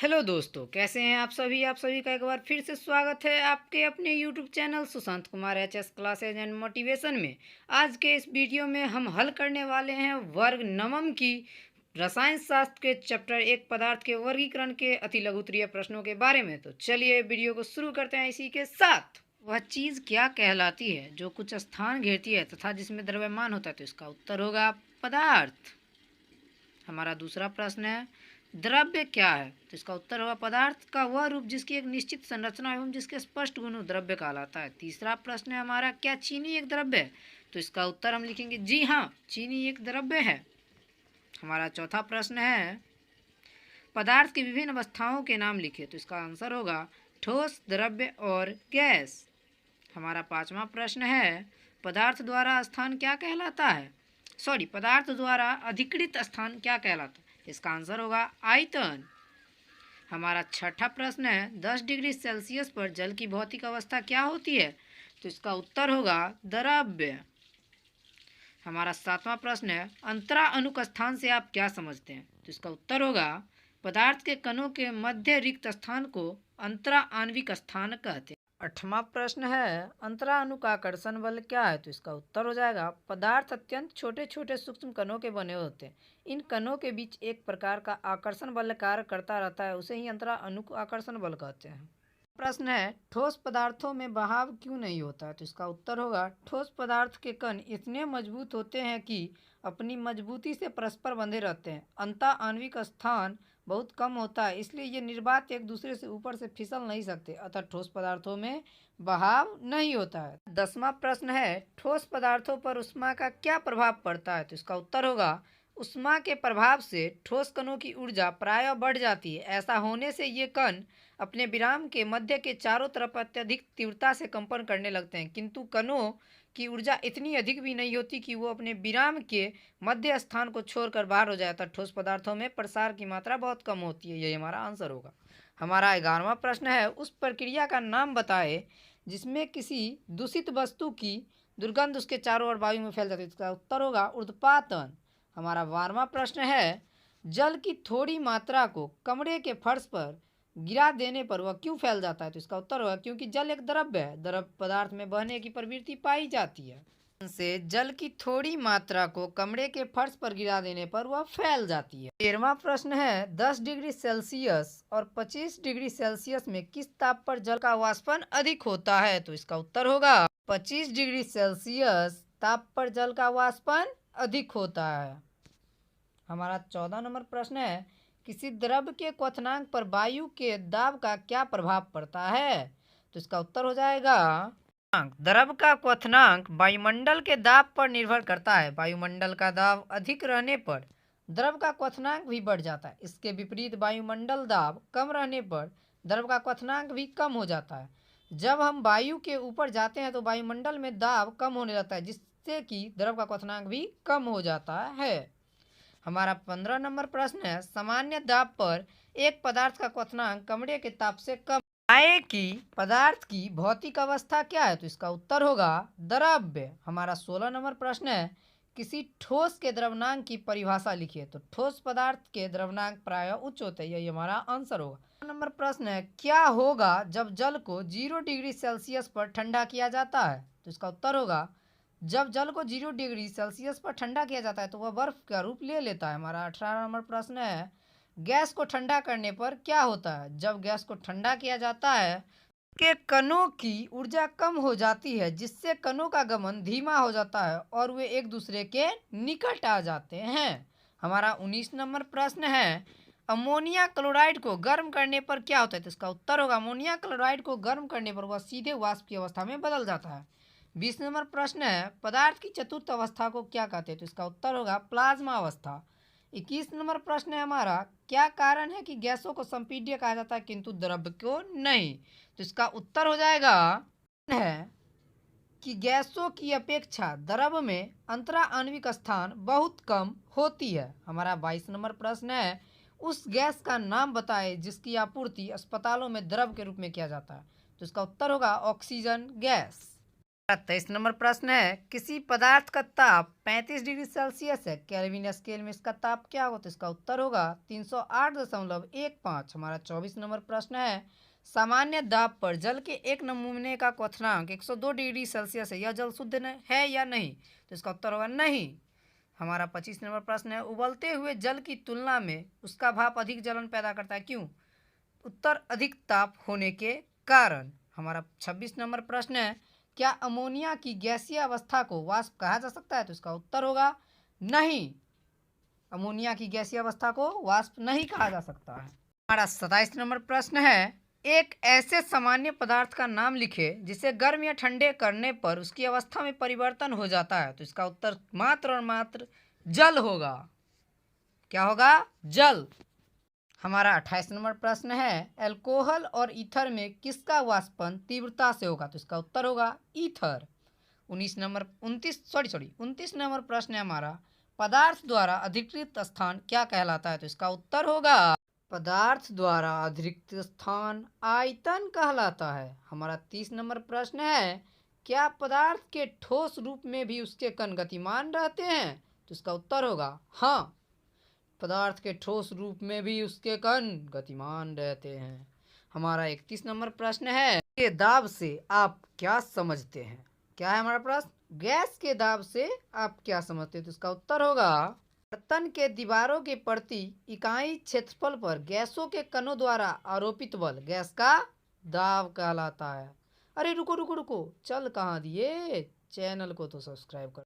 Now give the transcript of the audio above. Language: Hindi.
हेलो दोस्तों, कैसे हैं आप सभी का एक बार फिर से स्वागत है आपके अपने YouTube channel Sushant Kumar HS classes and motivation में। आज के इस वीडियो में हम हल करने वाले हैं वर्ग नवम की रसायन शास्त्र के चैप्टर 1 पदार्थ के वर्गीकरण के अति लघुत्तरीय प्रश्नों के बारे में। तो चलिए वीडियो को शुरू करते हैं इसी के साथ। वह चीज़ क्या कहलाती है जो कुछ स्थान घेरती है तथा जिसमें द्रव्यमान होता है? तो इसका उत्तर होगा पदार्थ। हमारा दूसरा प्रश्न है, द्रव्य क्या है? तो इसका उत्तर होगा पदार्थ का वह रूप जिसकी एक निश्चित संरचना एवं जिसके स्पष्ट गुण द्रव्य कहलाता है। तीसरा प्रश्न है हमारा, क्या चीनी एक द्रव्य है? तो इसका उत्तर हम लिखेंगे जी हाँ, चीनी एक द्रव्य है। हमारा चौथा प्रश्न है, पदार्थ की विभिन्न अवस्थाओं के नाम लिखे। तो इसका आंसर होगा ठोस, द्रव्य और गैस। हमारा पांचवा प्रश्न है, पदार्थ द्वारा स्थान क्या कहलाता है? पदार्थ द्वारा अधिकृत स्थान क्या कहलाता है? इसका आंसर होगा आयतन। हमारा छठा प्रश्न है, 10 डिग्री सेल्सियस पर जल की भौतिक अवस्था क्या होती है? तो इसका उत्तर होगा द्रव्य। हमारा सातवां प्रश्न है, अंतरा अणुक स्थान से आप क्या समझते हैं? तो इसका उत्तर होगा पदार्थ के कणों के मध्य रिक्त स्थान को अंतरा आणविक स्थान कहते हैं। आठवां प्रश्न है, अंतरा अणुक आकर्षण बल क्या है? तो इसका उत्तर हो जाएगा पदार्थ अत्यंत छोटे छोटे सूक्ष्म कणों के बने होते हैं। इन कणों के बीच एक प्रकार का आकर्षण बल कार्य करता रहता है, उसे ही अंतरा अणुक आकर्षण बल कहते हैं। प्रश्न है, ठोस पदार्थों में बहाव क्यों नहीं होता है? तो इसका उत्तर होगा ठोस पदार्थ के कण इतने मजबूत होते हैं कि अपनी मजबूती से परस्पर बंधे रहते हैं। अंतः आणविक स्थान बहुत कम होता है, इसलिए ये निर्वात एक दूसरे से ऊपर से फिसल नहीं सकते, अतः ठोस पदार्थों में बहाव नहीं होता है। 10वां प्रश्न है, ठोस पदार्थों पर ऊष्मा का क्या प्रभाव पड़ता है? तो इसका उत्तर होगा ऊष्मा के प्रभाव से ठोस कणों की ऊर्जा प्रायः बढ़ जाती है। ऐसा होने से ये कण अपने विराम के मध्य के चारों तरफ अत्यधिक तीव्रता से कंपन करने लगते हैं, किंतु कणों की ऊर्जा इतनी अधिक भी नहीं होती कि वो अपने विराम के मध्य स्थान को छोड़कर बाहर हो जाता। ठोस पदार्थों में प्रसार की मात्रा बहुत कम होती है। यही हमारा आंसर होगा। हमारा 11वां प्रश्न है, उस प्रक्रिया का नाम बताए जिसमें किसी दूषित वस्तु की दुर्गंध उसके चारों ओर वायु में फैल जाती है। इसका उत्तर होगा ऊर्ध्वपातन। हमारा 12वां प्रश्न है, जल की थोड़ी मात्रा को कमरे के फर्श पर गिरा देने पर वह क्यों फैल जाता है? तो इसका उत्तर होगा क्योंकि जल एक द्रव्य है, द्रव पदार्थ में बहने की प्रवृत्ति पाई जाती है, से जल की थोड़ी मात्रा को कमरे के फर्श पर गिरा देने पर वह फैल जाती है। 13वां प्रश्न है, 10 डिग्री सेल्सियस और 25 डिग्री सेल्सियस में किस ताप पर जल का वाष्पन अधिक होता है? तो इसका उत्तर होगा 25 डिग्री सेल्सियस ताप पर जल का वाष्पन अधिक होता है। हमारा 14 नंबर प्रश्न है, किसी द्रव्य के क्वथनांक पर वायु के दाब का क्या प्रभाव पड़ता है? तो इसका उत्तर हो जाएगा द्रव का क्वथनांक वायुमंडल के दाब पर निर्भर करता है। वायुमंडल का दाब अधिक रहने पर द्रव का क्वथनांक भी बढ़ जाता है। इसके विपरीत वायुमंडल दाब कम रहने पर द्रव का क्वथनांक भी कम हो जाता है। जब हम वायु के ऊपर जाते हैं तो वायुमंडल में दाब कम होने लगता है, जिससे कि द्रव का क्वथनांक भी कम हो जाता है। हमारा 15 नंबर प्रश्न है, सामान्य दाब पर एक पदार्थ का क्वथनांक कमरे के ताप से कम आए कि पदार्थ की भौतिक अवस्था क्या है? तो इसका उत्तर होगा द्रव्य। हमारा 16 नंबर प्रश्न है, किसी ठोस के द्रव्यमान की परिभाषा लिखिए। तो ठोस पदार्थ के द्रव्यमान प्रायः उच्च होते हैं। यही हमारा आंसर होगा। नंबर प्रश्न है, क्या होगा जब जल को 0 डिग्री सेल्सियस पर ठंडा किया जाता है? तो इसका उत्तर होगा जब जल को 0 डिग्री सेल्सियस पर ठंडा किया जाता है तो वह बर्फ का रूप ले लेता है। हमारा 18 नंबर प्रश्न है, गैस को ठंडा करने पर क्या होता है? जब गैस को ठंडा किया जाता है के कणों की ऊर्जा कम हो जाती है, जिससे कणों का गमन धीमा हो जाता है और वे एक दूसरे के निकट आ जाते हैं। हमारा 19 नंबर प्रश्न है, अमोनिया क्लोराइड को गर्म करने पर क्या होता है? तो इसका उत्तर होगा अमोनिया क्लोराइड को गर्म करने पर वह सीधे वाष्प की अवस्था में बदल जाता है। 20 नंबर प्रश्न है, पदार्थ की चतुर्थ अवस्था को क्या कहते हैं? तो इसका उत्तर होगा प्लाज्मा अवस्था। 21 नंबर प्रश्न है हमारा, क्या कारण है कि गैसों को संपीड्य कहा जाता है किंतु द्रव्य को नहीं? तो इसका उत्तर हो जाएगा है कि गैसों की अपेक्षा द्रव में अंतरा आणविक स्थान बहुत कम होती है। हमारा 22 नंबर प्रश्न है, उस गैस का नाम बताएं जिसकी आपूर्ति अस्पतालों में द्रव के रूप में किया जाता है। तो इसका उत्तर होगा ऑक्सीजन गैस। 23 नंबर प्रश्न है, किसी पदार्थ का ताप 35 डिग्री सेल्सियस है, केल्विन स्केल में इसका ताप क्या होगा? तो इसका उत्तर होगा 308.15। हमारा 24 नंबर प्रश्न है, सामान्य दाब पर जल के एक नमूने का क्वथनांक 102 डिग्री सेल्सियस है, यह जल शुद्ध है या नहीं? तो इसका उत्तर होगा नहीं। हमारा 25 नंबर प्रश्न है, उबलते हुए जल की तुलना में उसका भाप अधिक जलन पैदा करता है, क्यों? उत्तर अधिक ताप होने के कारण। हमारा 26 नंबर प्रश्न है, क्या अमोनिया की गैसीय अवस्था को वाष्प कहा जा सकता है? तो इसका उत्तर होगा नहीं, अमोनिया की गैसीय अवस्था को वाष्प नहीं कहा जा सकता है। हमारा 27 नंबर प्रश्न है, एक ऐसे सामान्य पदार्थ का नाम लिखे जिसे गर्म या ठंडे करने पर उसकी अवस्था में परिवर्तन हो जाता है। तो इसका उत्तर मात्र और मात्र जल होगा। क्या होगा? जल। हमारा 28 नंबर प्रश्न है, अल्कोहल और ईथर में किसका वाष्पन तीव्रता से होगा? तो इसका उत्तर होगा ईथर। 29 नंबर प्रश्न है हमारा, पदार्थ द्वारा अधिकृत स्थान क्या कहलाता है? तो इसका उत्तर होगा पदार्थ द्वारा अधिकृत स्थान आयतन कहलाता है। हमारा 30 नंबर प्रश्न है, क्या पदार्थ के ठोस रूप में भी उसके कण गतिमान रहते हैं? तो इसका उत्तर होगा हाँ, पदार्थ के ठोस रूप में भी उसके कण गतिमान रहते हैं। हमारा 31 नंबर प्रश्न है, के दाब से आप क्या समझते हैं? क्या है हमारा प्रश्न? गैस के दाब से आप क्या समझते हैं? तो इसका उत्तर होगा बर्तन के दीवारों के प्रति इकाई क्षेत्रफल पर गैसों के कणों द्वारा आरोपित बल गैस का दाब कहलाता है। अरे रुको रुको रुको, चल कहाँ दिए? चैनल को तो सब्सक्राइब कर।